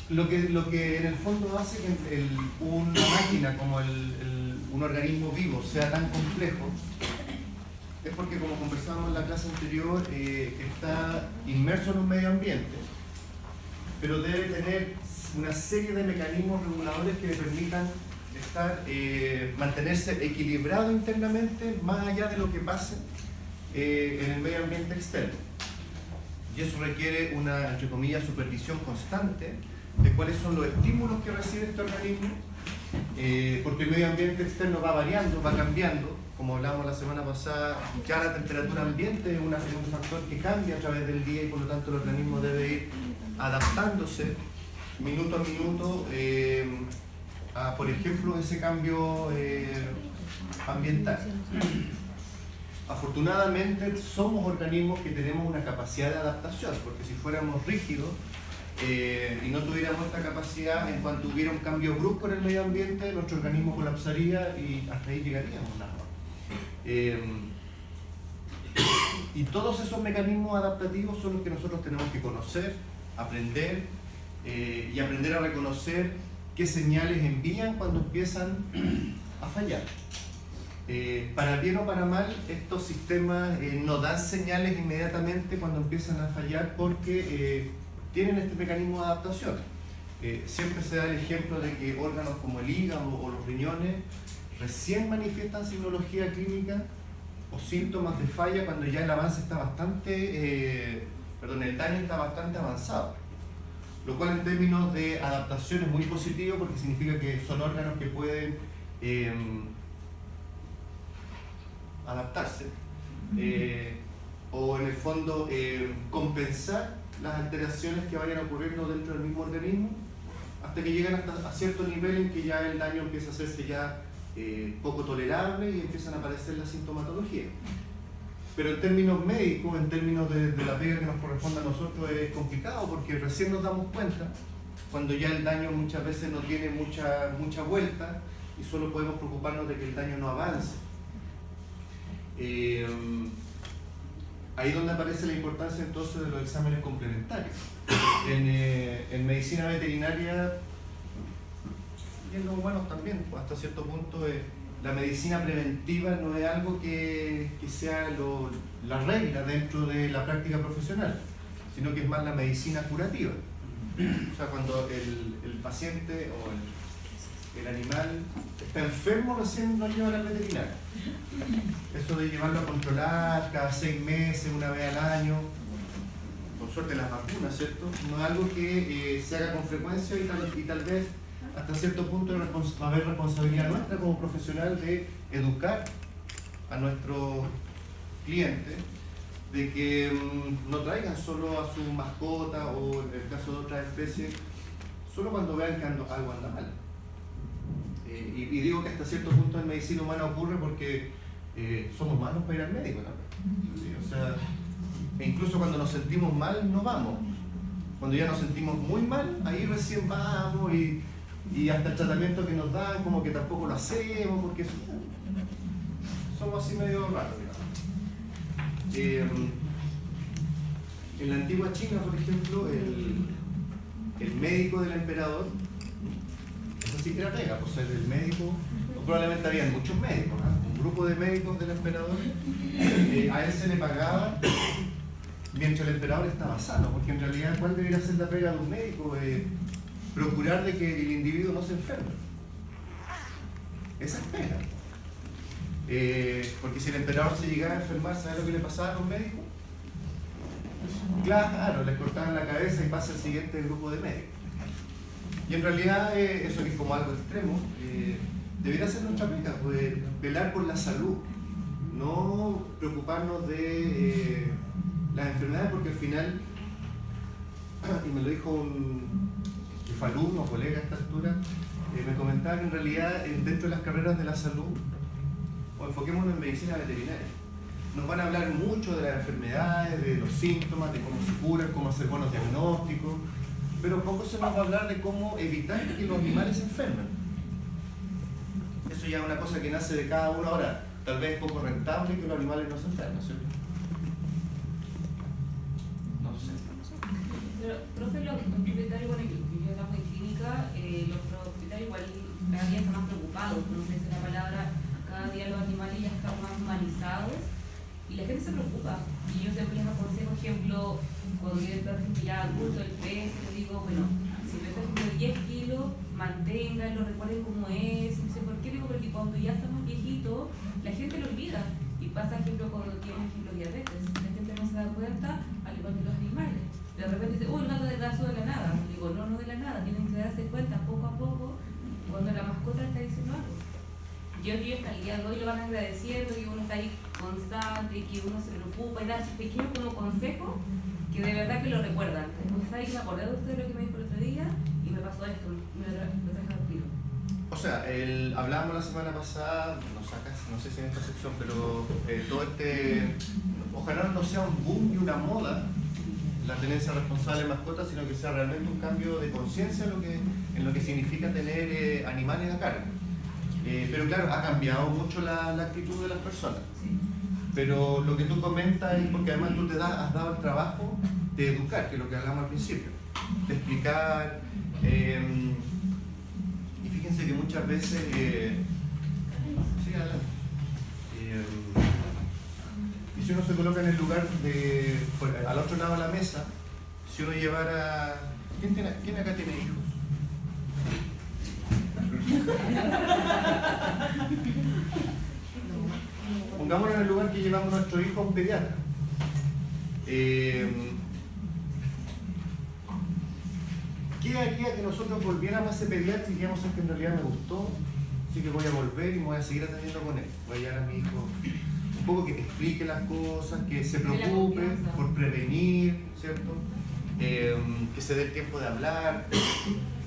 Lo que en el fondo hace que una máquina como un organismo vivo sea tan complejo es porque, como conversábamos en la clase anterior, está inmerso en un medio ambiente, pero debe tener una serie de mecanismos reguladores que le permitan mantenerse equilibrado internamente más allá de lo que pase en el medio ambiente externo. Y eso requiere una, entre comillas, supervisión constante de cuáles son los estímulos que recibe este organismo, porque el medio ambiente externo va variando, va cambiando. Como hablamos la semana pasada, ya la temperatura ambiente es un factor que cambia a través del día y por lo tanto el organismo debe ir adaptándose minuto a minuto a, por ejemplo, ese cambio ambiental. Afortunadamente somos organismos que tenemos una capacidad de adaptación, porque si fuéramos rígidos y no tuviéramos esta capacidad, en cuanto hubiera un cambio brusco en el medio ambiente, nuestro organismo colapsaría y hasta ahí llegaríamos. Y todos esos mecanismos adaptativos son los que nosotros tenemos que conocer, aprender y aprender a reconocer qué señales envían cuando empiezan a fallar. Para bien o para mal, estos sistemas no dan señales inmediatamente cuando empiezan a fallar porque tienen este mecanismo de adaptación. Siempre se da el ejemplo de que órganos como el hígado o los riñones recién manifiestan signología clínica o síntomas de falla cuando ya el avance está el daño está bastante avanzado. Lo cual en términos de adaptación es muy positivo porque significa que son órganos que pueden adaptarse o en el fondo compensar las alteraciones que vayan ocurriendo dentro del mismo organismo hasta que llegan a cierto nivel en que ya el daño empieza a hacerse ya poco tolerable y empiezan a aparecer la sintomatología. Pero en términos médicos, en términos de la pega que nos corresponde a nosotros, es complicado porque recién nos damos cuenta cuando ya el daño muchas veces no tiene mucha vuelta y solo podemos preocuparnos de que el daño no avance. Ahí es donde aparece la importancia entonces de los exámenes complementarios. En medicina veterinaria, y en los humanos también, pues hasta cierto punto, la medicina preventiva no es algo que sea la regla dentro de la práctica profesional, sino que es más la medicina curativa. O sea, cuando el paciente o el animal está enfermo, recién lo llevan al veterinario. Eso de llevarlo a controlar cada 6 meses, una vez al año, por suerte las vacunas, ¿cierto? No es algo que se haga con frecuencia y tal vez hasta cierto punto va a haber responsabilidad nuestra como profesional de educar a nuestros clientes de que no traigan solo a su mascota o en el caso de otras especies, solo cuando vean que algo anda mal. Y digo que hasta cierto punto en medicina humana ocurre porque somos malos para ir al médico también. ¿Sí? O sea, incluso cuando nos sentimos mal no vamos. Cuando ya nos sentimos muy mal, ahí recién vamos y hasta el tratamiento que nos dan como que tampoco lo hacemos porque somos así medio raros, digamos. En la antigua China, por ejemplo, el médico del emperador, eso sí que era pega, pues el médico, probablemente había muchos médicos, ¿no? Un grupo de médicos del emperador, a él se le pagaba mientras el emperador estaba sano, porque en realidad ¿cuál debería ser la pega de un médico? Procurar de que el individuo no se enferme. Esa es pega. Porque si el emperador se llegaba a enfermar, ¿sabes lo que le pasaba a los médicos? Claro, les cortaban la cabeza y pasa el siguiente grupo de médicos. Y en realidad eso es como algo extremo. Debería ser nuestra pega, pues, velar por la salud, no preocuparnos de las enfermedades, porque al final, y me lo dijo un alumno, colega a esta altura, me comentaba que en realidad dentro de las carreras de la salud, o enfoquémonos en medicina veterinaria, nos van a hablar mucho de las enfermedades, de los síntomas, de cómo se curan, cómo hacer buenos diagnósticos, pero poco se nos va a hablar de cómo evitar que los animales se enfermen. Eso ya es una cosa que nace de cada uno. Ahora, tal vez es poco rentable que los animales no se enfermen, ¿cierto? No sé. Pero, profe, un propietario con el que yo hablamos de los propietarios igual cada día están más preocupados, no sé si la palabra, cada día los animales ya están más humanizados y la gente se preocupa. Y yo siempre les aconsejo, ejemplo, cuando viene el perro ya adulto, el peso, les digo, bueno, si pesa ejemplo 10 kilos, manténganlo, recuerden cómo es, no sé por qué, digo, porque cuando ya estamos viejitos, la gente lo olvida. Y pasa, ejemplo, cuando tiene ejemplo diabetes, la gente no se da cuenta, al igual que los animales. De repente dice, el gato adelgazó de la nada. Digo, no de la nada, tienen que darse cuenta poco a poco cuando la mascota está diciendo algo. Yo creo que hasta el día de hoy lo van agradeciendo, que uno está ahí constante, que uno se preocupa y da sus pequeños como consejos que de verdad que lo recuerdan. Entonces ahí me acordé de usted lo que me dijo el otro día y me pasó esto, me lo traje al tiro. O sea, hablábamos la semana pasada, no sé si en esta sección, pero todo ojalá no sea un boom y una moda la tenencia responsable de mascotas, sino que sea realmente un cambio de conciencia en lo que significa tener animales a cargo. Pero claro, ha cambiado mucho la actitud de las personas. Sí. Pero lo que tú comentas es porque además tú has dado el trabajo de educar, que es lo que hablamos al principio, de explicar. Y fíjense que muchas veces... sí, adelante. Y si uno se coloca en el lugar al otro lado de la mesa, si uno llevara... ¿Quién acá tiene hijos? Pongámonos en el lugar que llevamos a nuestro hijo a un pediatra. ¿Qué haría que nosotros volviéramos a ese pediatra y dijéramos que en realidad me gustó? Así que voy a volver y me voy a seguir atendiendo con él. Voy a llevar a mi hijo un poco que te explique las cosas, que se preocupe por prevenir, ¿cierto? Que se dé el tiempo de hablar.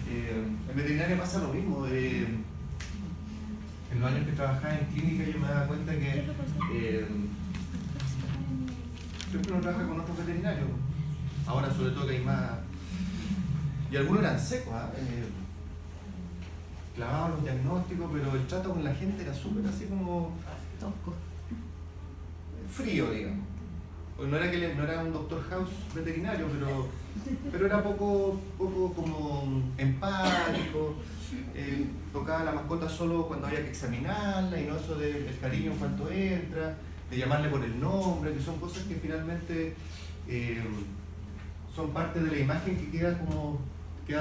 En veterinaria pasa lo mismo. En los años que trabajaba en clínica yo me daba cuenta que siempre uno trabaja con otros veterinarios. Ahora sobre todo que hay más... Y algunos eran secos, clavaban los diagnósticos, pero el trato con la gente era súper así como... tosco. Frío, digamos. Pues no era un Dr. House veterinario, pero era poco como empático. Tocaba a la mascota solo cuando había que examinarla y no eso del cariño en cuanto entra, de llamarle por el nombre, que son cosas que finalmente son parte de la imagen que queda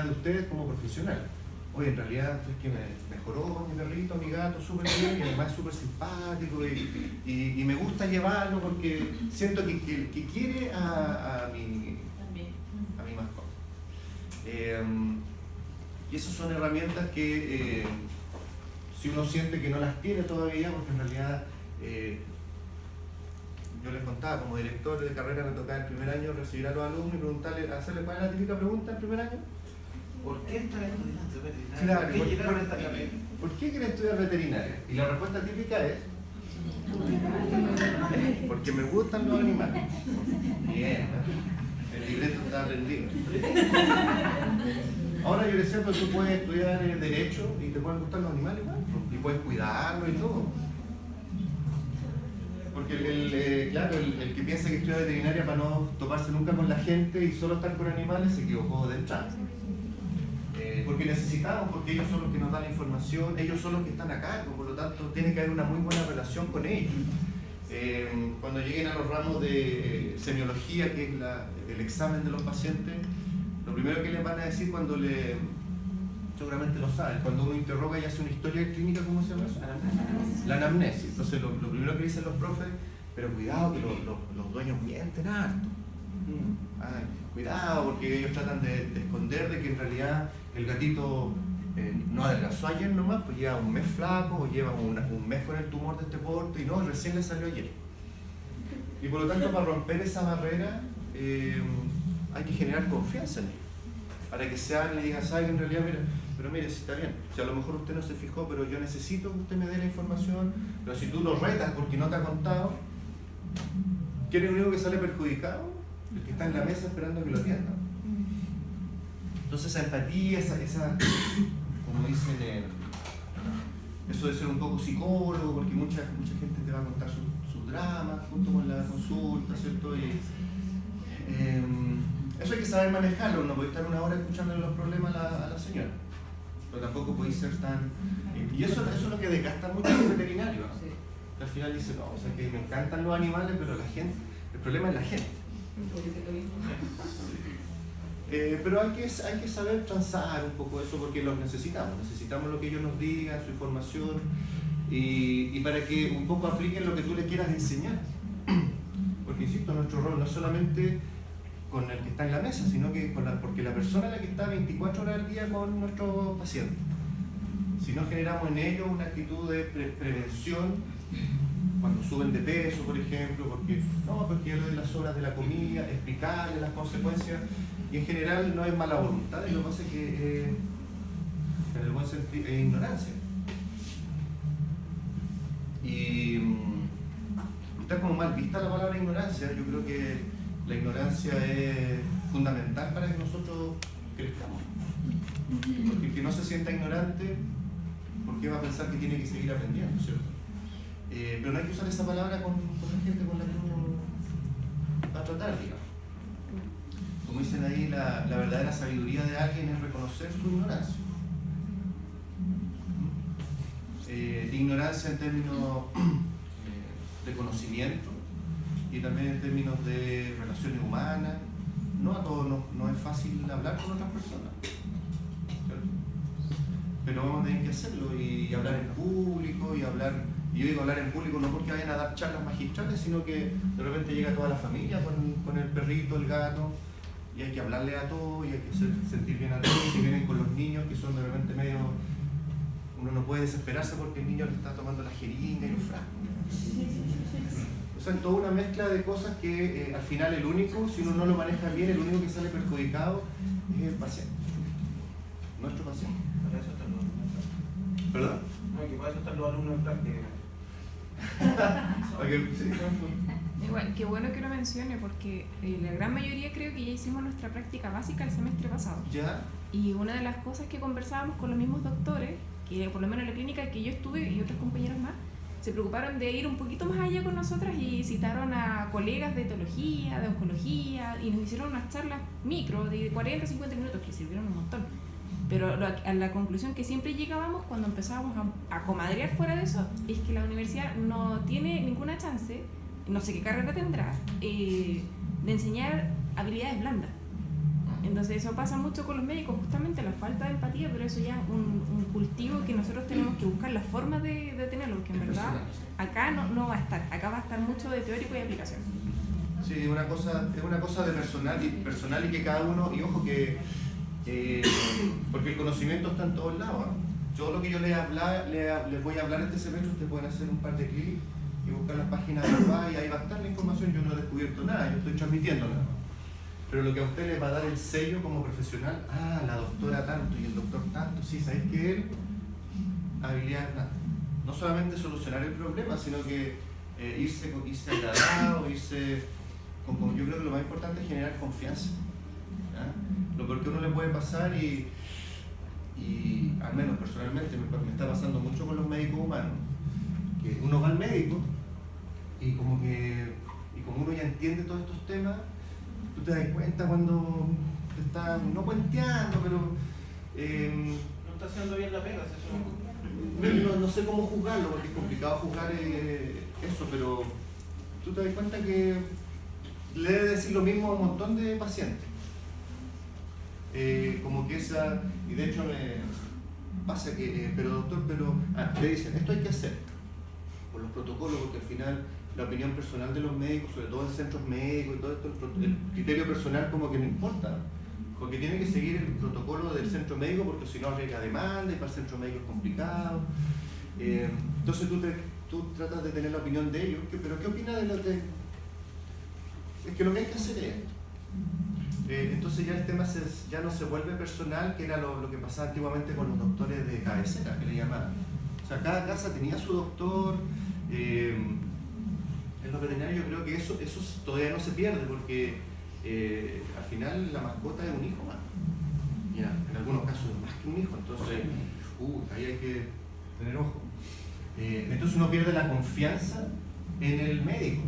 de ustedes como profesional. Oye, en realidad es que mejoró mi perrito, mi gato, súper bien, y además es súper simpático y me gusta llevarlo porque siento que quiere a mi mascota. Y esas son herramientas que si uno siente que no las tiene todavía, porque en realidad yo les contaba, como director de carrera me tocaba el primer año recibir a los alumnos y preguntarles, hacerles cuál es la típica pregunta el primer año. ¿Por qué estás estudiando veterinaria? Claro, ¿Por qué llegaron a esta carrera? ¿Por qué quieres estudiar veterinaria? Y la respuesta típica es porque me gustan los animales. Bien, el libreto está aprendido. Ahora yo decía, pues tú puedes estudiar Derecho y te pueden gustar los animales igual, y puedes cuidarlos y todo. Porque claro, el que piensa que estudia veterinaria para no toparse nunca con la gente y solo estar con animales se equivocó de entrada. Porque necesitamos, porque ellos son los que nos dan la información, ellos son los que están a cargo, por lo tanto tiene que haber una muy buena relación con ellos. Cuando lleguen a los ramos de semiología, que es el examen de los pacientes, lo primero que les van a decir seguramente lo saben, cuando uno interroga y hace una historia clínica, ¿cómo se llama eso? La anamnesis. Entonces lo primero que dicen los profes, pero cuidado que los dueños mienten harto. Ay, cuidado, porque ellos tratan de esconder de que en realidad el gatito no adelgazó ayer nomás, pues lleva un mes flaco o lleva un mes con el tumor de este porte y no, recién le salió ayer. Y por lo tanto, para romper esa barrera hay que generar confianza en ellos, para que se hable y digan, ¿sabe que en realidad, pero mire, si está bien, si a lo mejor usted no se fijó, pero yo necesito que usted me dé la información, pero si tú lo retas porque no te ha contado, ¿quién es el único que sale perjudicado? El que está en la mesa esperando que lo atiendan. Entonces esa empatía, esa como dicen, eso de ser un poco psicólogo, porque mucha gente te va a contar sus dramas junto con la consulta, ¿cierto? Eso hay que saber manejarlo, no puede estar una hora escuchándole los problemas a la señora. pero tampoco podéis ser tan... Y eso es lo que desgasta mucho a los veterinarios, ¿no? Sí. Al final dicen, no, o sea, que me encantan los animales, pero la gente, el problema es la gente. Porque es lo mismo. Pero hay que saber transar un poco eso porque los necesitamos lo que ellos nos digan, su información y para que un poco apliquen lo que tú le quieras enseñar. Porque insisto, nuestro rol no es solamente con el que está en la mesa, sino que porque la persona es la que está 24 horas al día con nuestros pacientes. Si no generamos en ellos una actitud de prevención, cuando suben de peso, por ejemplo, porque yo le doy las horas de la comida, explicarles las consecuencias, y en general no es mala voluntad, lo que pasa es que en el buen sentido es ignorancia. Y está como mal vista la palabra ignorancia. Yo creo que la ignorancia es fundamental para que nosotros crezcamos. Porque el que no se sienta ignorante, ¿por qué va a pensar que tiene que seguir aprendiendo, cierto? Pero no hay que usar esa palabra con la gente con la que uno va a tratar, digamos. Como dicen ahí, la verdadera sabiduría de alguien es reconocer su ignorancia. Ignorancia en términos de conocimiento y también en términos de relaciones humanas. No a todos no es fácil hablar con otras personas, ¿cierto? Pero vamos a tener que hacerlo y hablar en público y yo digo hablar en público no porque vayan a dar charlas magistrales, sino que de repente llega toda la familia con el perrito, el gato, y hay que hablarle a todos y hay que sentir bien a todos. Si vienen con los niños que son de repente medio... Uno no puede desesperarse porque el niño le está tomando la jeringa y los frascos. O sea, toda una mezcla de cosas que al final el único, si uno no lo maneja bien, el único que sale perjudicado es el paciente. Nuestro paciente. Para eso están los alumnos. ¿Perdón? No, que para eso están los alumnos en práctica. Igual, qué bueno que lo mencione porque la gran mayoría creo que ya hicimos nuestra práctica básica el semestre pasado. ¿Ya? Y una de las cosas que conversábamos con los mismos doctores, que por lo menos en la clínica que yo estuve y otros compañeros más, se preocuparon de ir un poquito más allá con nosotras y citaron a colegas de etología, de oncología, y nos hicieron unas charlas micro de 40, 50 minutos que sirvieron un montón. Pero a la conclusión que siempre llegábamos cuando empezábamos a comadrear fuera de eso es que la universidad no tiene ninguna chance, no sé qué carrera tendrá, de enseñar habilidades blandas. Entonces eso pasa mucho con los médicos, justamente la falta de empatía, pero eso ya es un cultivo que nosotros tenemos que buscar la forma de tenerlo, porque en verdad acá no va a estar, acá va a estar mucho de teórico y aplicación. Sí, es una cosa de personal y que cada uno, y ojo que porque el conocimiento está en todos lados, ¿eh? Yo lo que yo les voy a hablar este semestre, ustedes pueden hacer un par de clics y buscar las páginas de WordPress y ahí va a estar la información. Yo no he descubierto nada, yo estoy transmitiendo nada más. Pero lo que a usted les va a dar el sello como profesional, la doctora tanto y el doctor tanto, sí, sabéis que él, habilidad, no solamente solucionar el problema, sino que irse agradado, yo creo que lo más importante es generar confianza. ¿Ya? Lo peor que uno le puede pasar y al menos personalmente me está pasando mucho con los médicos humanos, que uno va al médico y como uno ya entiende todos estos temas, tú te das cuenta cuando te está, no puenteando, pero No está haciendo bien la pega, eso. no sé cómo juzgarlo, porque es complicado juzgar eso, pero tú te das cuenta que le debe decir lo mismo a un montón de pacientes. Como que y de hecho me pasa que, pero doctor, le dicen, esto hay que hacer, por los protocolos, porque al final la opinión personal de los médicos, sobre todo en centros médicos y todo esto, el criterio personal como que no importa, porque tiene que seguir el protocolo del centro médico, porque si no arriesga demanda y para el centro médico es complicado. Entonces tú tratas de tener la opinión de ellos, pero ¿qué opinas de lo que...? Es que lo que hay que hacer es esto. Entonces ya el tema ya no se vuelve personal, que era lo que pasaba antiguamente con los doctores de cabecera, que le llamaban. O sea, cada casa tenía su doctor. En los veterinarios yo creo que eso todavía no se pierde, porque al final la mascota es un hijo más. Mira, en algunos casos es más que un hijo, entonces ahí hay que tener ojo. Entonces uno pierde la confianza en el médico.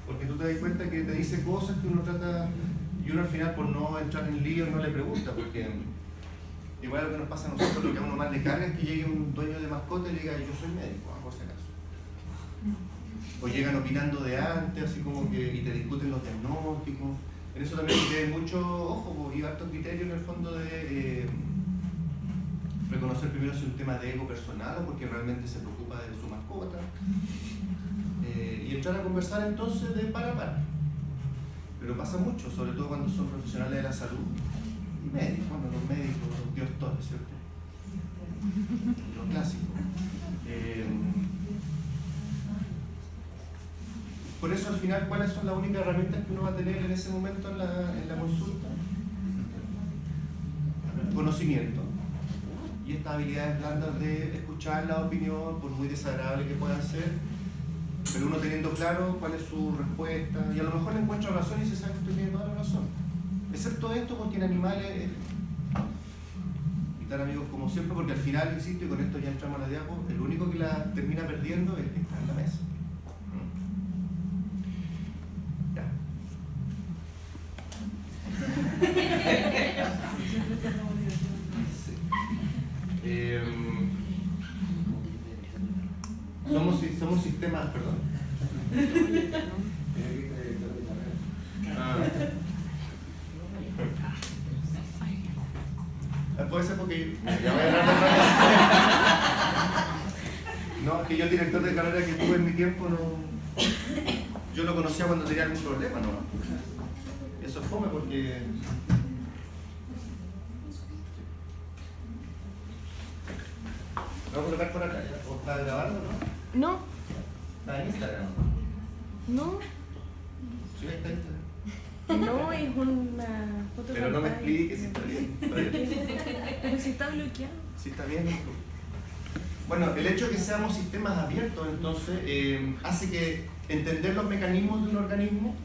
Porque tú te das cuenta que te dice cosas que uno trata, y uno al final por no entrar en lío no le pregunta, porque Igual lo que nos pasa a nosotros, lo que a uno más le carga es que llegue un dueño de mascota y le diga, yo soy médico, por si acaso. O llegan opinando de antes, así como que, y te discuten los diagnósticos. En eso también hay mucho ojo y harto criterio en el fondo de reconocer primero si es un tema de ego personal o porque realmente se preocupa de su mascota. Y entrar a conversar entonces de par a par. Pero pasa mucho, sobre todo cuando son profesionales de la salud y médicos, bueno, los médicos, los diostores, ¿cierto? Lo clásico. Por eso al final, ¿cuáles son las únicas herramientas que uno va a tener en ese momento en la consulta? Conocimiento y estas habilidades blandas de escuchar la opinión, por muy desagradable que puedan ser, pero uno teniendo claro cuál es su respuesta, y a lo mejor le encuentra razón y se sabe que usted tiene toda la razón. Excepto esto, porque en animales, y tan amigos como siempre, porque al final, insisto, y con esto ya entramos a la diapo, el único que la termina perdiendo es el que está en la mesa. Ya. Sí. Somos sistemas, perdón. Puede ser porque ya voy a hablar de no, es que yo director de carrera que tuve en mi tiempo no. Yo lo conocía cuando tenía algún problema, ¿no? Eso es fome porque. ¿Lo voy a colocar por acá? ¿O está grabando, no? No, ¿Está en Instagram? no, Sí, está en Instagram. no es una foto. Pero no me pantalla. expliques si está bien. Está bien. Pero si está bloqueado. Sí, está bien. Bueno, el hecho de que seamos sistemas abiertos, entonces, hace que entender los mecanismos de un organismo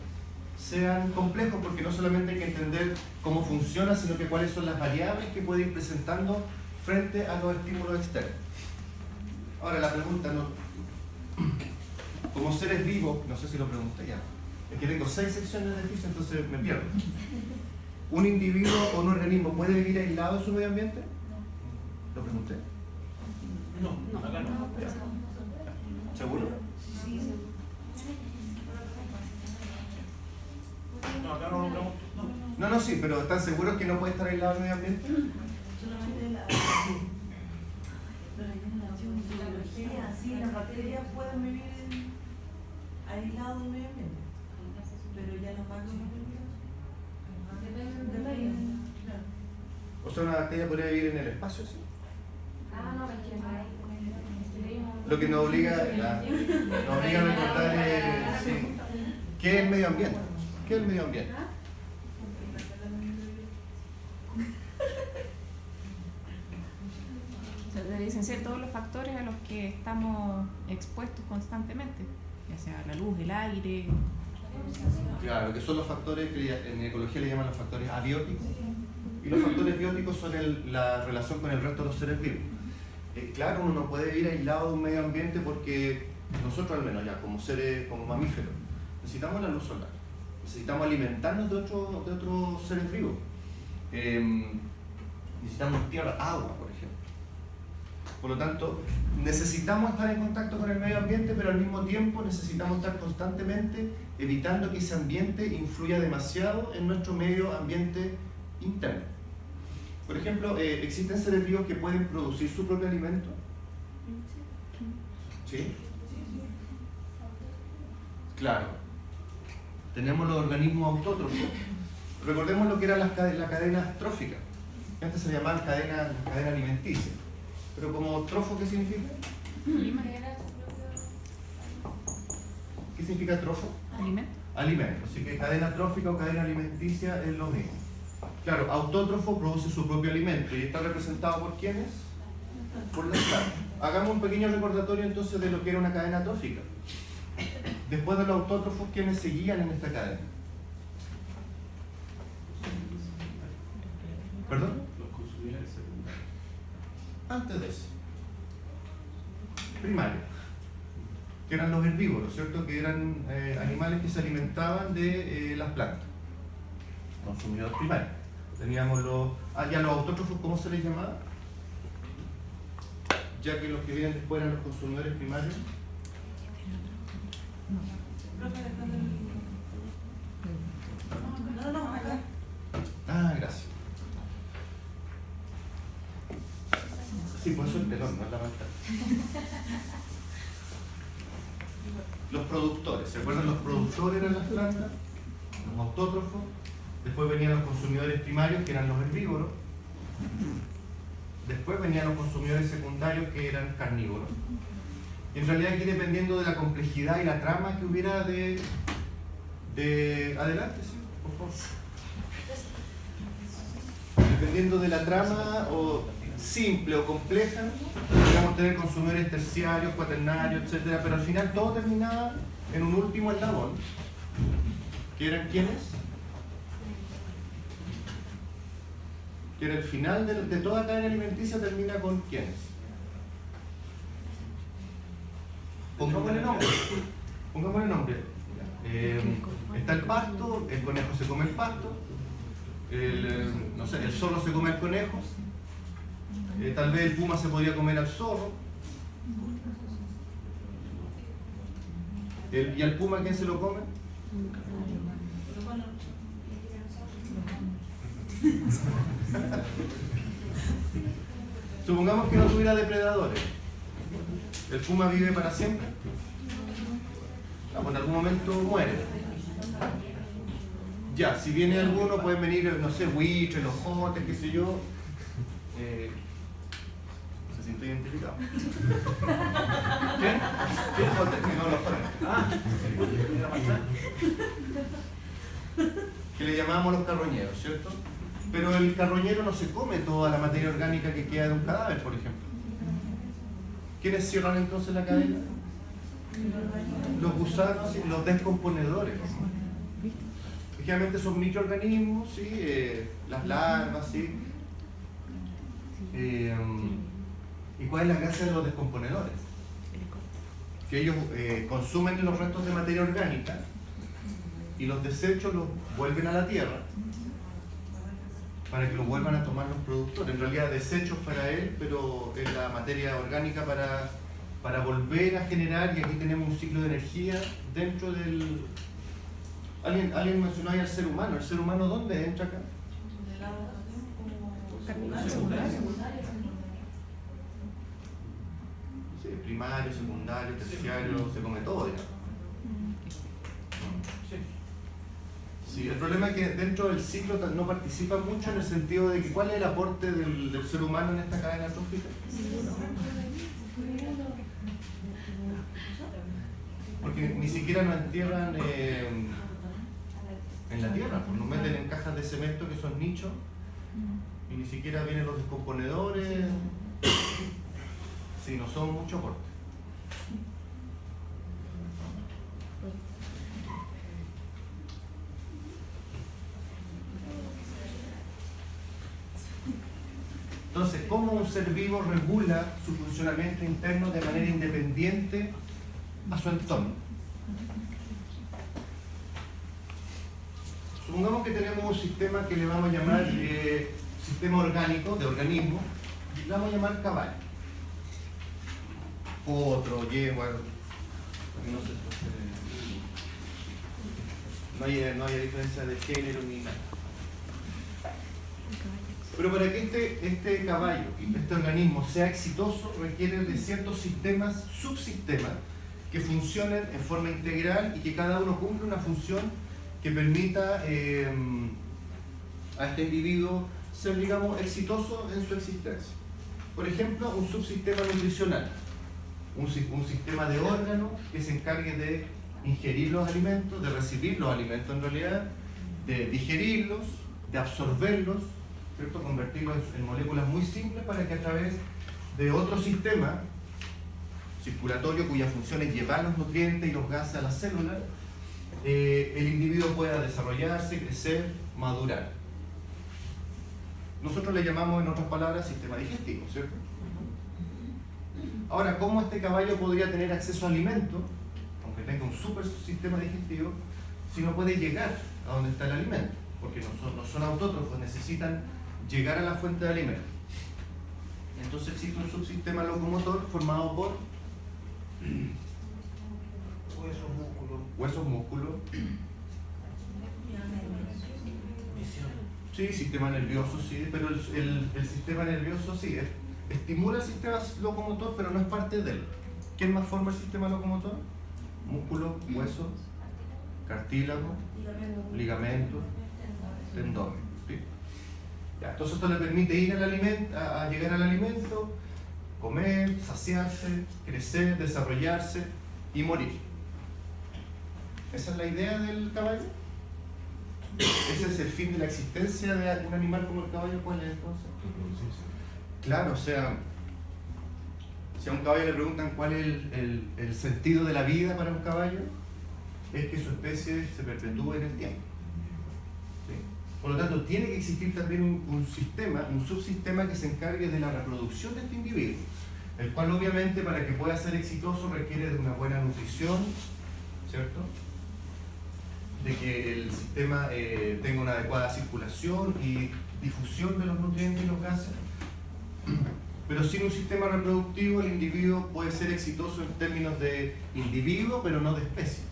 sean complejos, porque no solamente hay que entender cómo funciona, sino que cuáles son las variables que puede ir presentando frente a los estímulos externos. Ahora, la pregunta, ¿no? Como seres vivos, no sé si lo pregunté ya, es que tengo 6 secciones de piso, entonces me pierdo. ¿Un individuo o un organismo puede vivir aislado de su medio ambiente? ¿Lo pregunté? No, acá no. ¿Seguro? No, acá no lo pregunto. No, sí, pero ¿están seguros que no puede estar aislado del medio ambiente? Solamente la biología, sí, las bacterias pueden vivir aisladas del medio ambiente, pero ya los macroorganismos dependen. O sea, una bacteria podría vivir en el espacio, sí. Lo que nos obliga a recordar sí, ¿qué es el medio ambiente? ¿Qué es el medio ambiente? Se deben ser todos los factores a los que estamos expuestos constantemente, ya sea la luz, el aire. Claro, que son los factores que en ecología le llaman los factores abióticos. Y los factores bióticos son la relación con el resto de los seres vivos. Claro, uno no puede vivir aislado de un medio ambiente porque nosotros al menos ya como seres, como mamíferos, necesitamos la luz solar, necesitamos alimentarnos de otros seres vivos, necesitamos tierra, agua, por ejemplo. Por lo tanto, necesitamos estar en contacto con el medio ambiente, pero al mismo tiempo necesitamos estar constantemente evitando que ese ambiente influya demasiado en nuestro medio ambiente interno. Por ejemplo, ¿existen seres vivos que pueden producir su propio alimento? ¿Sí? Claro. Tenemos los organismos autótrofos. Recordemos lo que era la cadena trófica, que antes se llamaban cadena alimenticia. Pero como trofo, ¿qué significa? ¿Qué significa trofo? Alimento. Alimento. Así que cadena trófica o cadena alimenticia es lo mismo. Claro, autótrofo produce su propio alimento y está representado por ¿quiénes? Por las plantas. Hagamos un pequeño recordatorio entonces de lo que era una cadena trófica. Después de los autótrofos, ¿quiénes seguían en esta cadena? ¿Perdón? Los consumidores secundarios. Antes de eso. Primario. Que eran los herbívoros, ¿cierto? Que eran animales que se alimentaban de las plantas. Consumidor primario. Teníamos los... ya los autótrofos, ¿cómo se les llamaba? Ya que los que vienen después eran los consumidores primarios. No, acá. Ah, gracias. Sí, por eso el telón, no es la pantalla. Los productores, ¿se acuerdan? Los productores eran las plantas, los autótrofos, después venían los consumidores primarios, que eran los herbívoros, después venían los consumidores secundarios, que eran carnívoros. Y en realidad aquí, dependiendo de la complejidad y la trama que hubiera de... Adelante, sí, por favor. Dependiendo de la trama o simple o compleja, podríamos tener consumidores terciarios, cuaternarios, etc. Pero al final todo terminaba en un último eslabón, que eran ¿quiénes? Que era el final de toda cadena alimenticia, termina con ¿quiénes? Pongámosle nombre. Pongámosle nombre. Está el pasto, el conejo se come el pasto, no sé, el zorro se come al conejo, tal vez el puma se podría comer al zorro. ¿Y al puma quién se lo come? Supongamos que no tuviera depredadores. ¿El puma vive para siempre? En algún momento muere. Ya, si viene alguno, pueden venir, no sé, buitres, los jotes, qué sé yo. Se siente identificado. ¿Qué? ¿Qué jotes? Que no los jotes. Que le llamamos los carroñeros, ¿cierto? Pero el carroñero no se come toda la materia orgánica que queda de un cadáver, por ejemplo. ¿Quiénes cierran entonces la cadena? Los gusanos, ¿sí? Los descomponedores. Generalmente son microorganismos, ¿sí? Las larvas, ¿sí? ¿Y cuál es la gracia de los descomponedores? Que ellos consumen los restos de materia orgánica y los desechos los vuelven a la tierra para que los vuelvan a tomar los productores. En realidad desechos para él, pero es la materia orgánica para volver a generar, y aquí tenemos un ciclo de energía dentro del... ¿Alguien mencionó ahí al ser humano? ¿El ser humano dónde entra acá? Sí, primario, secundario, terciario, se come todo, digamos. Sí, el problema es que dentro del ciclo no participa mucho, en el sentido de que ¿cuál es el aporte del ser humano en esta cadena trófica? Porque ni siquiera nos entierran en la tierra, pues nos meten en cajas de cemento que son nichos y ni siquiera vienen los descomponedores. Sí, no son mucho aporte. Entonces, ¿cómo un ser vivo regula su funcionamiento interno de manera independiente a su entorno? Supongamos que tenemos un sistema que le vamos a llamar sistema orgánico, de organismo, y le vamos a llamar caballo. Potro, yegua, no sé, no hay diferencia de género ni nada. Pero para que este caballo y este organismo sea exitoso, requiere de ciertos sistemas, subsistemas, que funcionen en forma integral y que cada uno cumpla una función que permita a este individuo ser, digamos, exitoso en su existencia. Por ejemplo, un subsistema nutricional, un sistema de órganos que se encargue de ingerir los alimentos, de recibir los alimentos en realidad, de digerirlos, de absorberlos, ¿cierto? Convertirlos en moléculas muy simples para que a través de otro sistema circulatorio cuya función es llevar los nutrientes y los gases a las células, el individuo pueda desarrollarse, crecer, madurar. Nosotros le llamamos, en otras palabras, sistema digestivo, ¿cierto? Ahora, ¿cómo este caballo podría tener acceso a alimentos, aunque tenga un super sistema digestivo, si no puede llegar a donde está el alimento? porque no son autótrofos, necesitan llegar a la fuente de alimento. Entonces existe un subsistema locomotor formado por huesos, músculos, Visión. sí, sistema nervioso, sí, pero el sistema nervioso sí, estimula el sistema locomotor, pero no es parte de él. ¿Quién más forma el sistema locomotor? Músculo, hueso, cartílago, ligamento, tendón. ¿Sí? Ya, entonces esto le permite ir al alimento, a llegar al alimento, comer, saciarse, crecer, desarrollarse y morir. ¿Esa es la idea del caballo? ¿Ese es el fin de la existencia de un animal como el caballo? ¿Cuál es entonces? Claro, o sea, si a un caballo le preguntan cuál es el sentido de la vida para un caballo, es que su especie se perpetúe en el tiempo. ¿Sí? Por lo tanto, tiene que existir también un sistema, un subsistema que se encargue de la reproducción de este individuo, el cual obviamente para que pueda ser exitoso requiere de una buena nutrición, ¿cierto? De que el sistema tenga una adecuada circulación y difusión de los nutrientes y los gases. Pero sin un sistema reproductivo el individuo puede ser exitoso en términos de individuo, pero no de especie.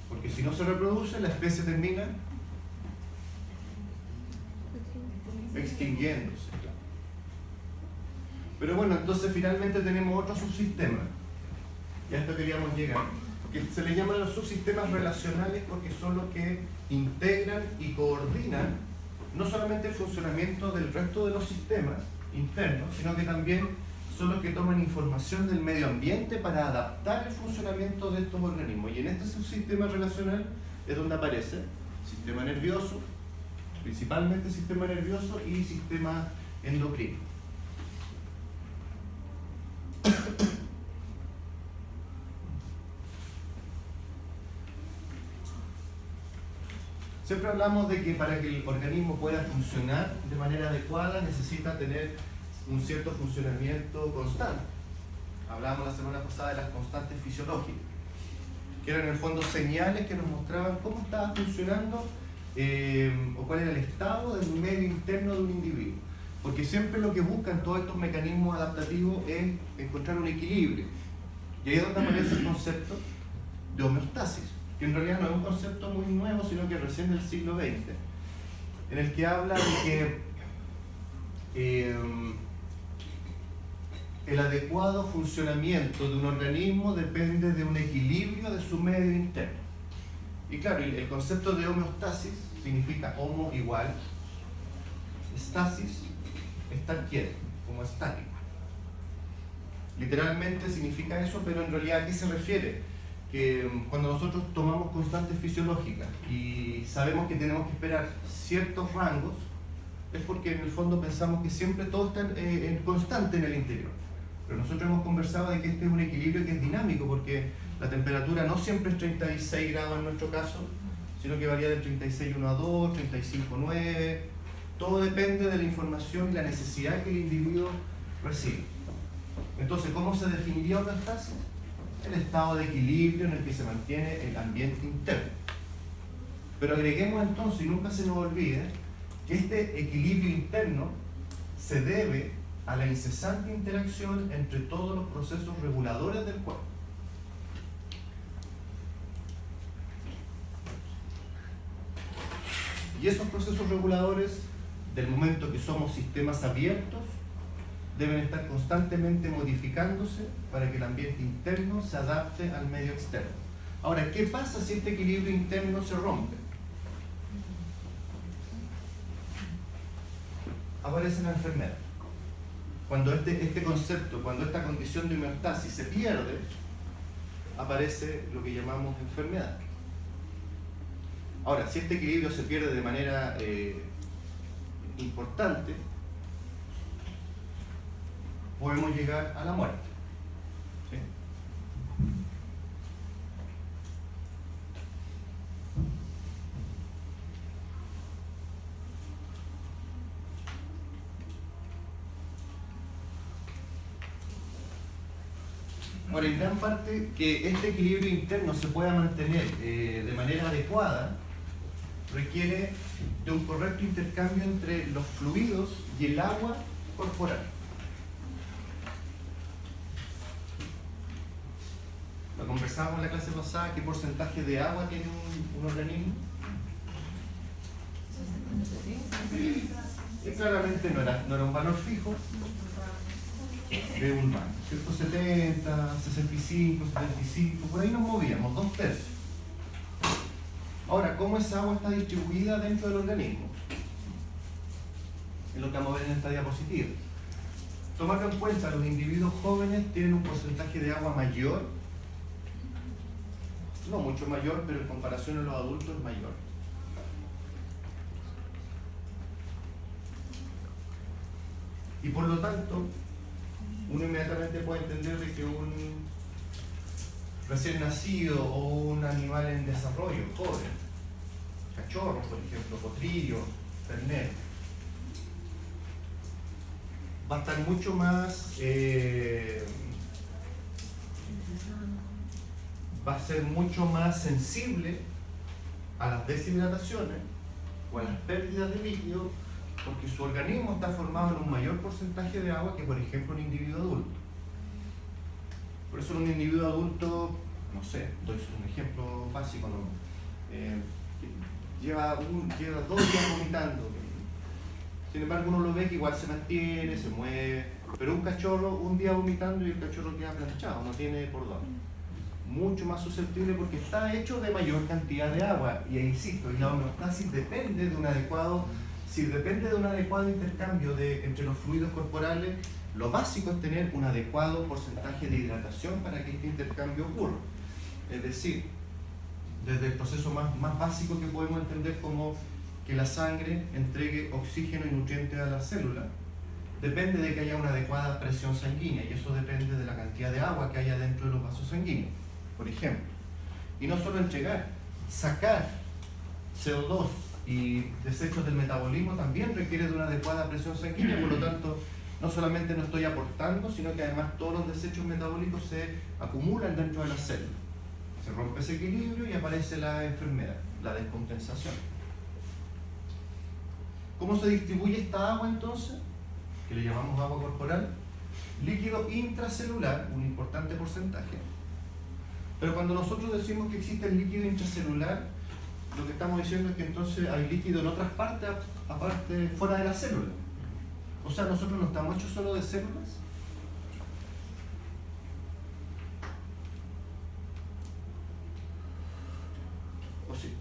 Porque si no se reproduce, la especie termina extinguiéndose. Pero bueno, entonces finalmente tenemos otro subsistema. Y a esto queríamos llegar. Que se les llaman los subsistemas relacionales porque son los que integran y coordinan no solamente el funcionamiento del resto de los sistemas internos, sino que también son los que toman información del medio ambiente para adaptar el funcionamiento de estos organismos. Y en este subsistema relacional es donde aparece sistema nervioso, principalmente sistema nervioso y sistema endocrino. Siempre hablamos de que para que el organismo pueda funcionar de manera adecuada necesita tener un cierto funcionamiento constante. Hablábamos la semana pasada de las constantes fisiológicas, que eran en el fondo señales que nos mostraban cómo estaba funcionando o cuál era el estado del medio interno de un individuo. Porque siempre lo que buscan todos estos mecanismos adaptativos es encontrar un equilibrio. Y ahí es donde aparece el concepto de homeostasis, que en realidad no es un concepto muy nuevo, sino que recién del siglo XX, en el que habla de que el adecuado funcionamiento de un organismo depende de un equilibrio de su medio interno. Y claro, el concepto de homeostasis significa homo igual, stasis, estar quieto, como estático. Literalmente significa eso, pero en realidad ¿a qué se refiere? Que cuando nosotros tomamos constantes fisiológicas y sabemos que tenemos que esperar ciertos rangos, es porque en el fondo pensamos que siempre todo está constante en el interior. Pero nosotros hemos conversado de que este es un equilibrio que es dinámico, porque la temperatura no siempre es 36 grados en nuestro caso, sino que varía del 36,1 a 2, 35,9. Todo depende de la información y la necesidad que el individuo recibe. Entonces, ¿cómo se definiría homeostasis? El estado de equilibrio en el que se mantiene el ambiente interno. Pero agreguemos entonces, y nunca se nos olvide, que este equilibrio interno se debe a la incesante interacción entre todos los procesos reguladores del cuerpo. Y esos procesos reguladores, del momento que somos sistemas abiertos, deben estar constantemente modificándose para que el ambiente interno se adapte al medio externo. Ahora, ¿qué pasa si este equilibrio interno se rompe? Aparece la enfermedad. Cuando este concepto, cuando esta condición de homeostasis se pierde, aparece lo que llamamos enfermedad. Ahora, si este equilibrio se pierde de manera importante, podemos llegar a la muerte. ¿Sí? Ahora, en gran parte, que este equilibrio interno se pueda mantener de manera adecuada requiere de un correcto intercambio entre los fluidos y el agua corporal. Lo conversábamos en la clase pasada, qué porcentaje de agua tiene un organismo. Y claramente no era un valor fijo de un rango, ¿cierto? 70, 65, 75, por ahí nos movíamos, 2/3. Ahora, ¿cómo esa agua está distribuida dentro del organismo? Es lo que vamos a ver en esta diapositiva. Tomando en cuenta, los individuos jóvenes tienen un porcentaje de agua mayor, no mucho mayor, pero en comparación a los adultos es mayor. Y por lo tanto, uno inmediatamente puede entender de que un recién nacido o un animal en desarrollo, joven, cachorro, por ejemplo, potrillo, ternero, va a estar mucho más, va a ser mucho más sensible a las deshidrataciones o a las pérdidas de líquido, porque su organismo está formado en un mayor porcentaje de agua que, por ejemplo, un individuo adulto. Por eso un individuo adulto, no sé, doy un ejemplo básico, ¿no? Lleva 2 días vomitando. Sin embargo, uno lo ve que igual se mantiene, se mueve, pero un cachorro, un día vomitando y el cachorro queda planchado, no tiene por dónde. Mucho más susceptible porque está hecho de mayor cantidad de agua. Y insisto, y la homeostasis depende de un adecuado. Si depende de un adecuado intercambio entre los fluidos corporales, lo básico es tener un adecuado porcentaje de hidratación para que este intercambio ocurra. Es decir, desde el proceso más básico que podemos entender como que la sangre entregue oxígeno y nutrientes a las células, depende de que haya una adecuada presión sanguínea, y eso depende de la cantidad de agua que haya dentro de los vasos sanguíneos, por ejemplo. Y no solo entregar, sacar CO2 y desechos del metabolismo también requiere de una adecuada presión sanguínea, por lo tanto, no solamente no estoy aportando, sino que además todos los desechos metabólicos se acumulan dentro de las células. Se rompe ese equilibrio y aparece la enfermedad, la descompensación. ¿Cómo se distribuye esta agua entonces? Que le llamamos agua corporal. Líquido intracelular, un importante porcentaje. Pero cuando nosotros decimos que existe el líquido intracelular, lo que estamos diciendo es que entonces hay líquido en otras partes, aparte, fuera de la célula. O sea, nosotros no estamos hechos solo de células. ¿O sí?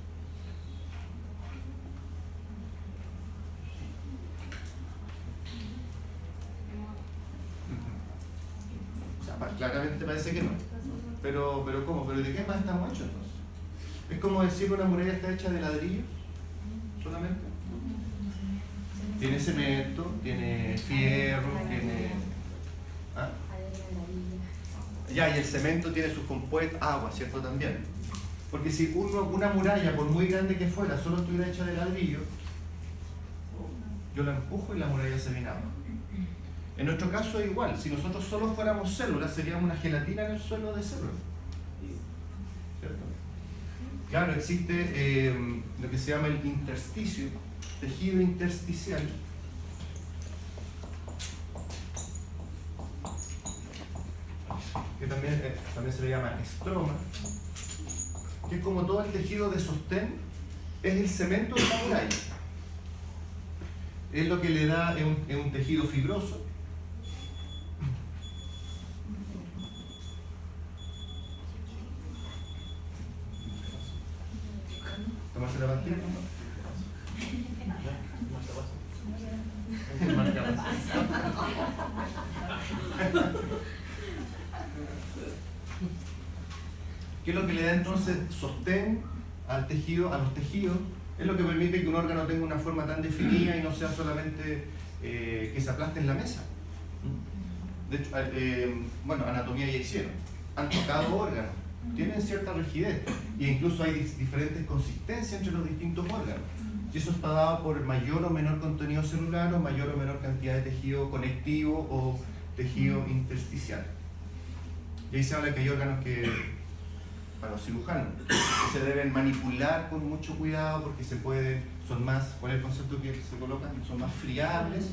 O sea, claramente parece que no. Pero ¿cómo? ¿Pero de qué más estamos hechos entonces? Es como decir que una muralla está hecha de ladrillos solamente. Tiene cemento, tiene fierro, tiene... ¿Ah? Ya, y el cemento tiene sus compuestos, agua, ¿cierto? También. Porque si una muralla, por muy grande que fuera, solo estuviera hecha de ladrillo, yo la empujo y la muralla se viene abajo. En nuestro caso es igual, si nosotros solo fuéramos células, seríamos una gelatina en el suelo de células. ¿Cierto? Claro, existe lo que se llama el intersticio, tejido intersticial, que también se le llama estroma, que es como todo el tejido de sostén, es el cemento de la muralla. Es lo que le da, es un tejido fibroso. ¿Tomarse la pastilla? ¿Qué es lo que le da entonces sostén al tejido, a los tejidos? Es lo que permite que un órgano tenga una forma tan definida y no sea solamente que se aplaste en la mesa. De hecho, bueno, anatomía ya hicieron, han tocado órganos, tienen cierta rigidez e incluso hay diferentes consistencias entre los distintos órganos. Y eso está dado por mayor o menor contenido celular o mayor o menor cantidad de tejido conectivo o tejido intersticial. Y ahí se habla que hay órganos que, para los cirujanos, que se deben manipular con mucho cuidado porque se pueden son más, ¿cuál es el concepto que se coloca? Son más friables,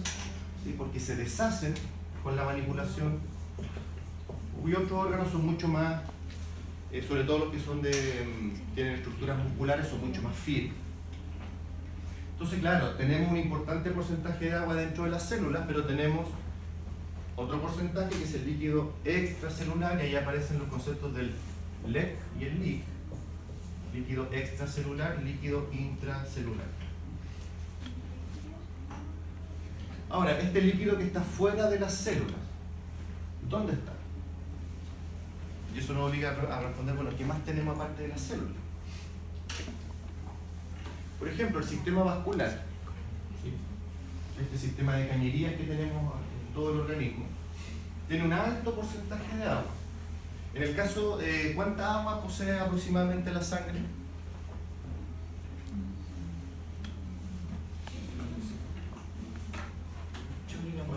¿sí? Porque se deshacen con la manipulación. Y otros órganos son mucho más, sobre todo los que son tienen estructuras musculares, son mucho más firmes. Entonces, claro, tenemos un importante porcentaje de agua dentro de las células, pero tenemos otro porcentaje que es el líquido extracelular, y ahí aparecen los conceptos del LEC y el LIC. Líquido extracelular, líquido intracelular. Ahora, este líquido que está fuera de las células, ¿dónde está? Y eso nos obliga a responder, bueno, ¿qué más tenemos aparte de las células? Por ejemplo, el sistema vascular, ¿sí? Este sistema de cañerías que tenemos en todo el organismo, tiene un alto porcentaje de agua. En el caso, ¿cuánta agua posee aproximadamente la sangre?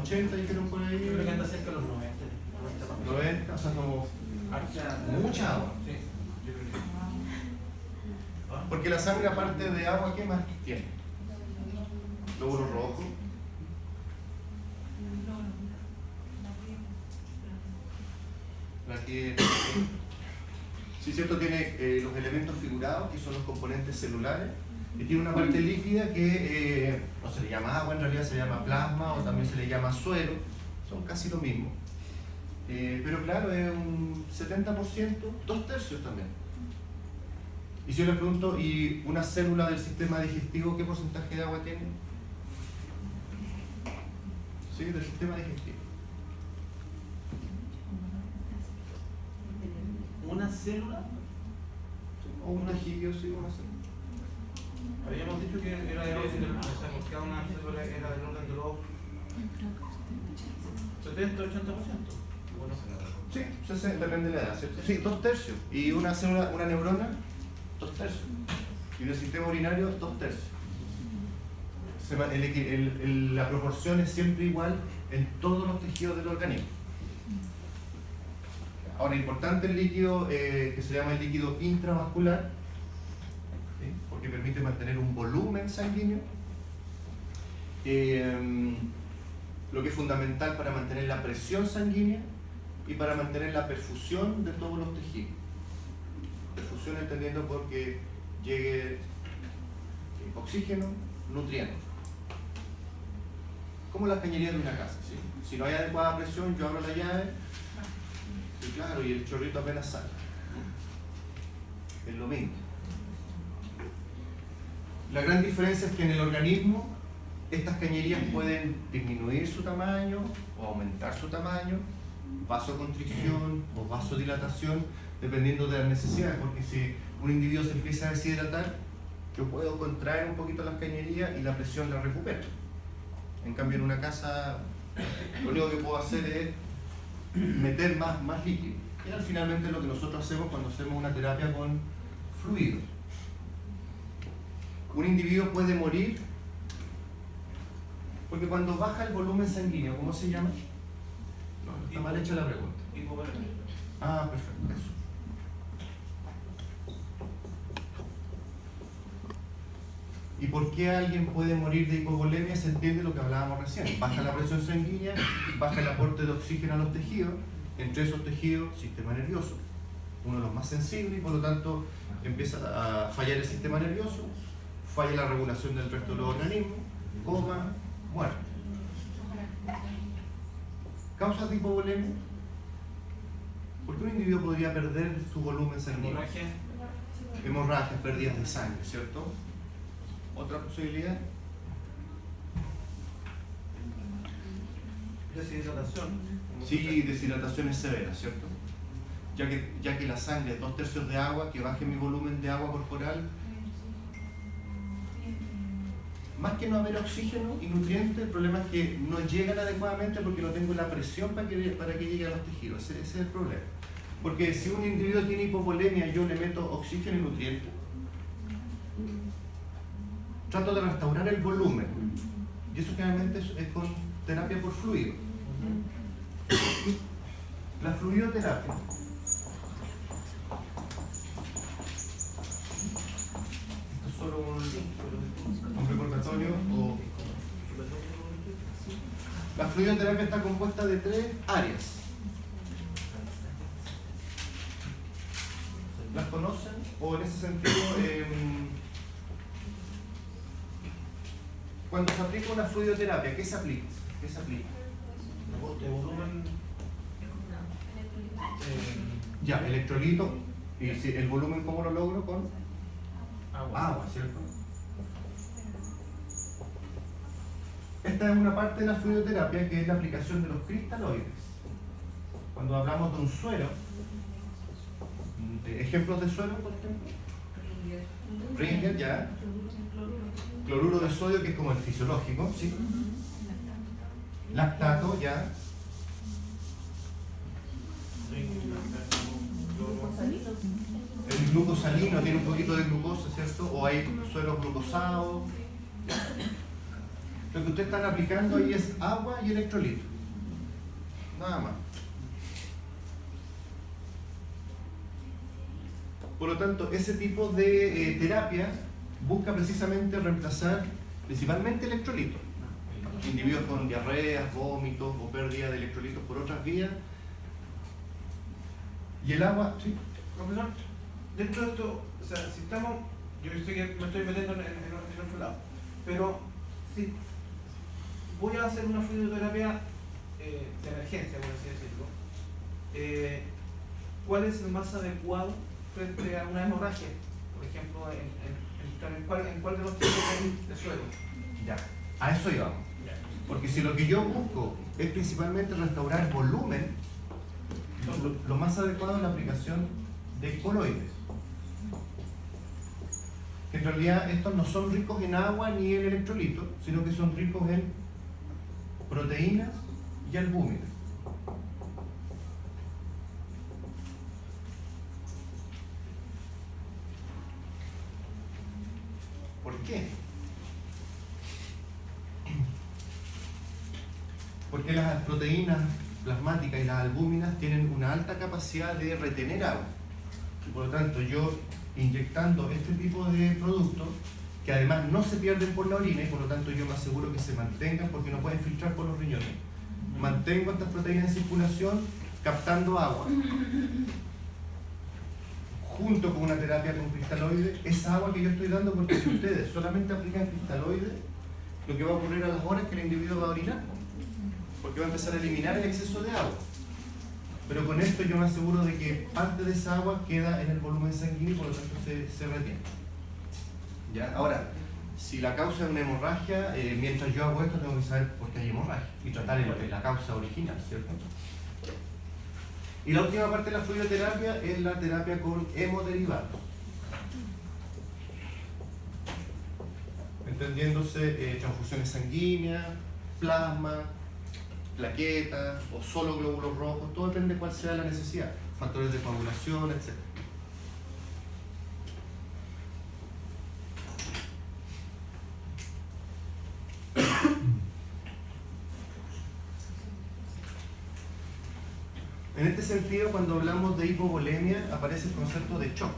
80, dijeron por ahí. Yo creo que anda cerca de los 90. 90, o sea, como mucha agua. Sí. Yo creo que- Porque la sangre, aparte de agua, ¿qué más tiene? Glóbulos rojos. Sí, cierto, tiene los elementos figurados, que son los componentes celulares, y tiene una parte líquida que no se le llama agua, en realidad se le llama plasma, o también se le llama suero, son casi lo mismo. Pero claro, es un 70%, 2/3 también. Y si yo les pregunto, ¿y una célula del sistema digestivo qué porcentaje de agua tiene? Sí, del sistema digestivo. ¿Una célula? O un tejido, sí, una célula. Habíamos dicho que era del orden del, o sea, que cada una célula era del orden de los 70-80%. Bueno, Sí, 60, depende de la edad, ¿cierto? Sí, 2/3. Y una célula, una neurona, 2/3. Y del sistema urinario, 2/3. La proporción es siempre igual en todos los tejidos del organismo. Ahora, importante el líquido que se llama el líquido intravascular, ¿sí? Porque permite mantener un volumen sanguíneo, lo que es fundamental para mantener la presión sanguínea y para mantener la perfusión de todos los tejidos. Perfusión entendiendo porque llegue oxígeno, nutrientes. Como las cañerías de una casa, ¿sí? Si no hay adecuada presión, yo abro la llave y claro, y el chorrito apenas sale. Es lo mismo. La gran diferencia es que en el organismo estas cañerías pueden disminuir su tamaño o aumentar su tamaño, vasoconstricción o vasodilatación, dependiendo de las necesidades, porque si un individuo se empieza a deshidratar, yo puedo contraer un poquito las cañerías y la presión la recupero. En cambio, en una casa, lo único que puedo hacer es meter más líquido. Y es finalmente lo que nosotros hacemos cuando hacemos una terapia con fluidos. Un individuo puede morir porque cuando baja el volumen sanguíneo, ¿cómo se llama? No, está mal hecha la pregunta. hipovolemia. Ah, perfecto, eso. ¿Y por qué alguien puede morir de hipovolemia? Se entiende lo que hablábamos recién. Baja la presión sanguínea, baja el aporte de oxígeno a los tejidos, entre esos tejidos, sistema nervioso, uno de los más sensibles, y por lo tanto empieza a fallar el sistema nervioso, falla la regulación del resto de los organismos, coma, muerte. ¿Causas de hipovolemia? ¿Por qué un individuo podría perder su volumen sanguíneo? Hemorragia. Hemorragias, pérdidas de sangre, ¿cierto? Otra posibilidad. Deshidratación. Sí, deshidrataciones severas, ¿cierto? Ya que la sangre es 2/3 de agua, que baje mi volumen de agua corporal. Más que no haber oxígeno y nutrientes, el problema es que no llegan adecuadamente porque no tengo la presión para que llegue a los tejidos. Ese es el problema. Porque si un individuo tiene hipovolemia y yo le meto oxígeno y nutrientes, trato de restaurar el volumen. Y eso generalmente es con terapia por fluido. La fluidoterapia. Esto es solo un Recordatorio o... La fluidoterapia está compuesta de 3 áreas. ¿Las conocen? O en ese sentido, cuando se aplica una fluidoterapia, ¿qué se aplica? ¿Qué se aplica? De volumen. Ya, electrolito. Y si el volumen, ¿cómo lo logro? Con agua, ¿cierto? Esta es una parte de la fluidoterapia que es la aplicación de los cristaloides. Cuando hablamos de un suero, ejemplos de suero, por ejemplo. Ringer, ya. Cloruro de sodio, que es como el fisiológico, ¿sí? Lactato, ya. El glucosalino tiene un poquito de glucosa, ¿cierto? O hay sueros glucosados. Lo que ustedes están aplicando ahí es agua y electrolito. Nada más. Por lo tanto, ese tipo de terapia busca precisamente reemplazar principalmente electrolitos. Individuos con diarreas, vómitos o pérdida de electrolitos por otras vías. Y el agua, sí. Profesor, dentro de esto, o sea, si estamos, yo sé que me estoy metiendo en otro lado, pero si voy a hacer una fluidoterapia de emergencia, por así decirlo, ¿cuál es el más adecuado frente a una hemorragia? Por ejemplo, ¿en cuál de los tipos de suelo? Ya, a eso íbamos. Porque si lo que yo busco es principalmente restaurar volumen, lo más adecuado es la aplicación de coloides. En realidad estos no son ricos en agua ni en electrolitos, sino que son ricos en proteínas y albúminas. ¿Por qué? Porque las proteínas plasmáticas y las albúminas tienen una alta capacidad de retener agua. Y por lo tanto, yo inyectando este tipo de productos, que además no se pierden por la orina, y por lo tanto yo me aseguro que se mantengan porque no pueden filtrar por los riñones, mantengo estas proteínas en circulación captando agua. Junto con una terapia con cristaloides, esa agua que yo estoy dando, porque si ustedes solamente aplican cristaloides, lo que va a ocurrir a las horas es que el individuo va a orinar, porque va a empezar a eliminar el exceso de agua. Pero con esto yo me aseguro de que parte de esa agua queda en el volumen sanguíneo y por lo tanto se retiene. ¿Ya? Ahora, si la causa es una hemorragia, mientras yo hago esto tengo que saber por qué hay hemorragia y tratar la causa original, ¿cierto? Y la última parte de la fluidoterapia es la terapia con hemoderivados. Entendiéndose transfusiones sanguíneas, plasma, plaquetas o solo glóbulos rojos, todo depende de cuál sea la necesidad, factores de coagulación, etc. En este sentido, cuando hablamos de hipovolemia, aparece el concepto de shock.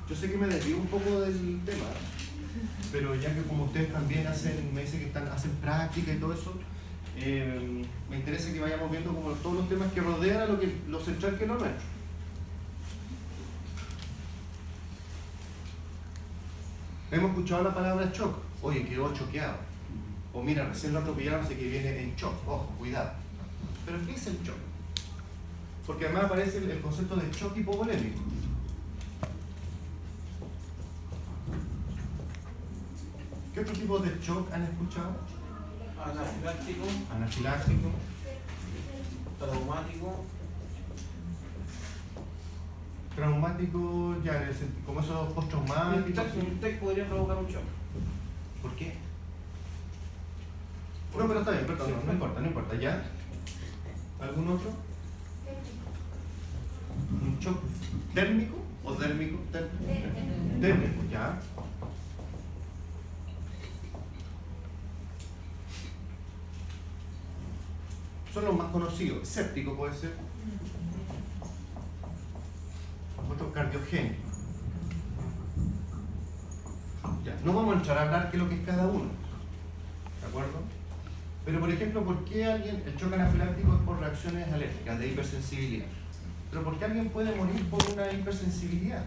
Yo sé que me desvío un poco del tema, pero ya que como ustedes también me dicen que hacen práctica y todo eso, me interesa que vayamos viendo como todos los temas que rodean a lo central que es lo nuestro. Hemos escuchado la palabra shock. Oye, quedó choqueado. O mira, recién lo atropellaron, así que viene en shock. Ojo, cuidado. ¿Pero qué es el shock? Porque además aparece el concepto de shock hipovolémico. ¿Qué otro tipo de shock han escuchado? Anafiláctico, Anafiláctico, traumático. traumático, ya en el sentido, como esos postraumáticos. Un TEC podría provocar un shock. ¿Por qué? No, pero está bien, perdón, no importa, ¿ya? ¿Algún otro? ¿Un shock térmico o dérmico? Térmico, ya. Son los más conocidos. Séptico puede ser. cardiogénico. Ya, no vamos a entrar a hablar qué es lo que es cada uno, ¿de acuerdo? Pero por ejemplo, ¿por qué alguien, el shock anafiláctico es por reacciones alérgicas de hipersensibilidad? Pero ¿por qué alguien puede morir por una hipersensibilidad?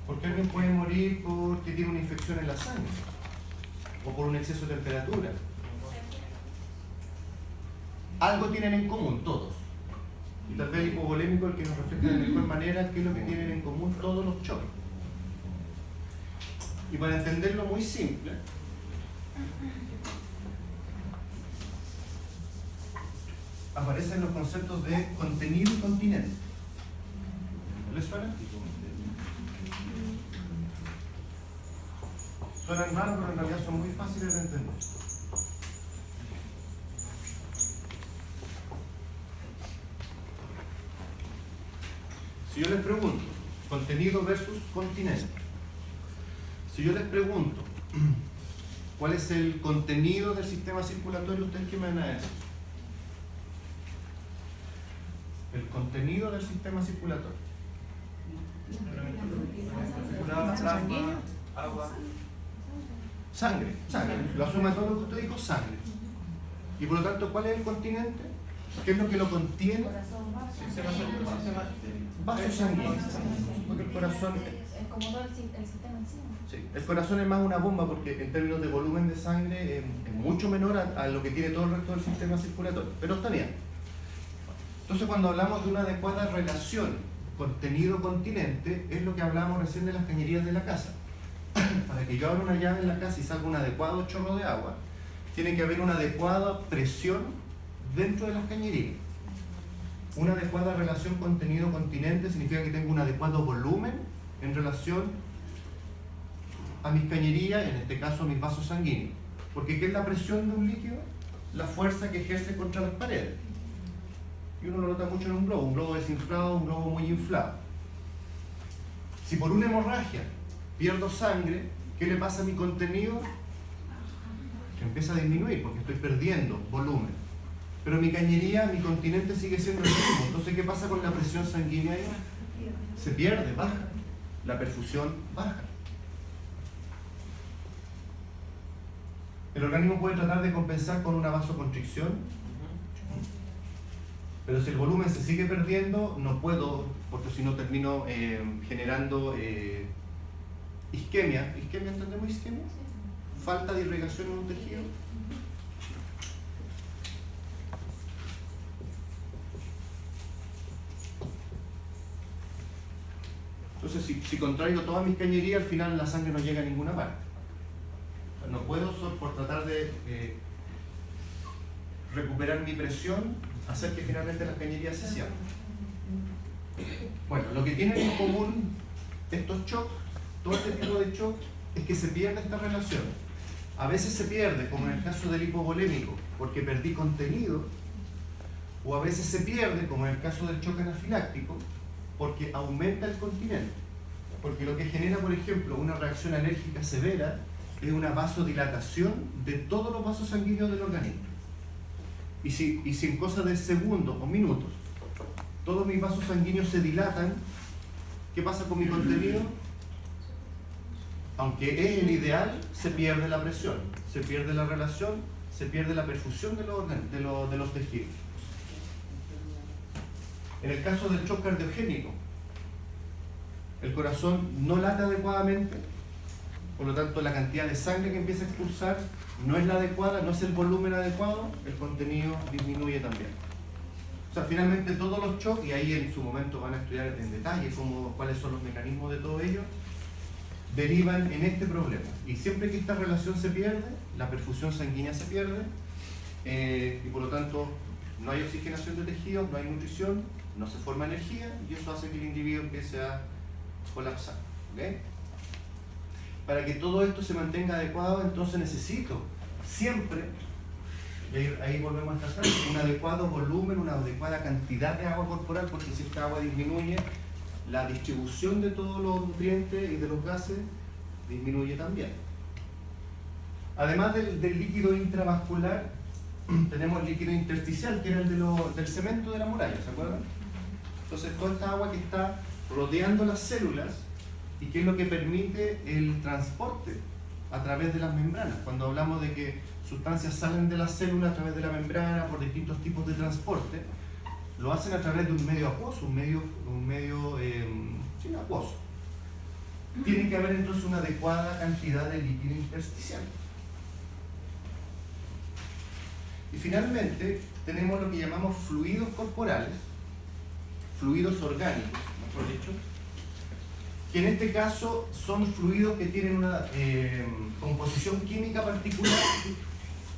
¿Por qué alguien puede morir porque tiene una infección en la sangre? ¿O por un exceso de temperatura? Algo tienen en común todos. Y tal vez el hipovolémico el que nos refleja de mejor manera qué es lo que tienen en común todos los shocks. Y para entenderlo muy simple, aparecen los conceptos de contenido y continente. ¿Les suena? Suenan raros, pero en realidad son muy fáciles de entender. Si yo les pregunto, contenido versus continente. Si yo les pregunto, ¿cuál es el contenido del sistema circulatorio? ¿Ustedes qué me van a decir? El contenido del sistema circulatorio. Plasma, agua. Sangre. La suma de todo lo que usted dijo, sangre. Y por lo tanto, ¿cuál es el continente? ¿Qué es lo que lo contiene? Vasos sanguíneos. Porque el corazón... Es como todo el sistema en sí. Sí, el corazón es más una bomba porque en términos de volumen de sangre es mucho menor a lo que tiene todo el resto del sistema circulatorio, pero está bien. Entonces cuando hablamos de una adecuada relación contenido-continente es lo que hablábamos recién de las cañerías de la casa. Para que yo abra una llave en la casa y salga un adecuado chorro de agua, tiene que haber una adecuada presión dentro de las cañerías. Una adecuada relación contenido-continente significa que tengo un adecuado volumen en relación a mis cañerías, en este caso a mis vasos sanguíneos. Porque ¿qué es la presión de un líquido? La fuerza que ejerce contra las paredes. Y uno lo nota mucho en un globo desinflado, un globo muy inflado. Si por una hemorragia pierdo sangre, ¿qué le pasa a mi contenido? Que empieza a disminuir porque estoy perdiendo volumen. Pero mi cañería, mi continente sigue siendo el mismo. Entonces, ¿qué pasa con la presión sanguínea ahí? Se pierde, baja. La perfusión baja. El organismo puede tratar de compensar con una vasoconstricción, pero si el volumen se sigue perdiendo, no puedo, porque si no termino generando isquemia. ¿Isquemia entendemos isquemia? Falta de irrigación en un tejido. Entonces, si contraigo todas mis cañerías, al final la sangre no llega a ninguna parte. O sea, no puedo, por tratar de recuperar mi presión, hacer que finalmente las cañerías se cierren. Bueno, lo que tienen en común estos shocks, todo este tipo de shock, es que se pierde esta relación. A veces se pierde, como en el caso del hipovolémico, porque perdí contenido, o a veces se pierde, como en el caso del shock anafiláctico, porque aumenta el continente. Porque lo que genera, por ejemplo, una reacción alérgica severa es una vasodilatación de todos los vasos sanguíneos del organismo. Y si en cosas de segundos o minutos todos mis vasos sanguíneos se dilatan, ¿qué pasa con mi contenido? Aunque es el ideal, se pierde la presión, se pierde la relación, se pierde la perfusión de los tejidos. En el caso del shock cardiogénico, el corazón no late adecuadamente, por lo tanto la cantidad de sangre que empieza a expulsar no es la adecuada, no es el volumen adecuado, el contenido disminuye también. O sea, finalmente todos los shocks, y ahí en su momento van a estudiar en detalle cuáles son los mecanismos de todo ello, derivan en este problema. Y siempre que esta relación se pierde, la perfusión sanguínea se pierde, y por lo tanto no hay oxigenación de tejidos, no hay nutrición, no se forma energía, y eso hace que el individuo empiece a colapsar. ¿Okay? Para que todo esto se mantenga adecuado, entonces necesito siempre, y ahí volvemos a esta frase, un adecuado volumen, una adecuada cantidad de agua corporal, porque si esta agua disminuye, la distribución de todos los nutrientes y de los gases disminuye también. Además del líquido intravascular, tenemos el líquido intersticial, que era el del cemento de la muralla, ¿se acuerdan? Entonces toda esta agua que está rodeando las células y que es lo que permite el transporte a través de las membranas. Cuando hablamos de que sustancias salen de la célula a través de la membrana por distintos tipos de transporte, lo hacen a través de un medio acuoso, sí, acuoso. Tiene que haber entonces una adecuada cantidad de líquido intersticial. Y finalmente tenemos lo que llamamos fluidos corporales, fluidos orgánicos, mejor dicho, que en este caso son fluidos que tienen una composición química particular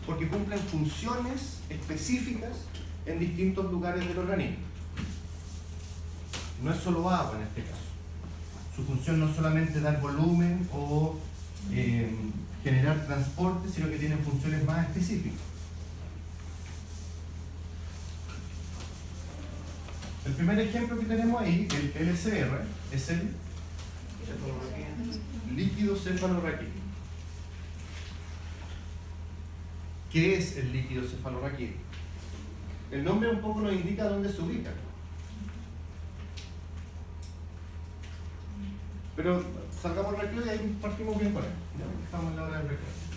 porque cumplen funciones específicas en distintos lugares del organismo. No es solo agua en este caso. Su función no es solamente dar volumen o generar transporte, sino que tienen funciones más específicas. El primer ejemplo que tenemos ahí, el LCR, es el líquido cefalorraquídeo. ¿Qué es el líquido cefalorraquídeo? El nombre un poco nos indica dónde se ubica. Pero salgamos rápido y ahí partimos bien con él. Ya estamos en la hora del recreo.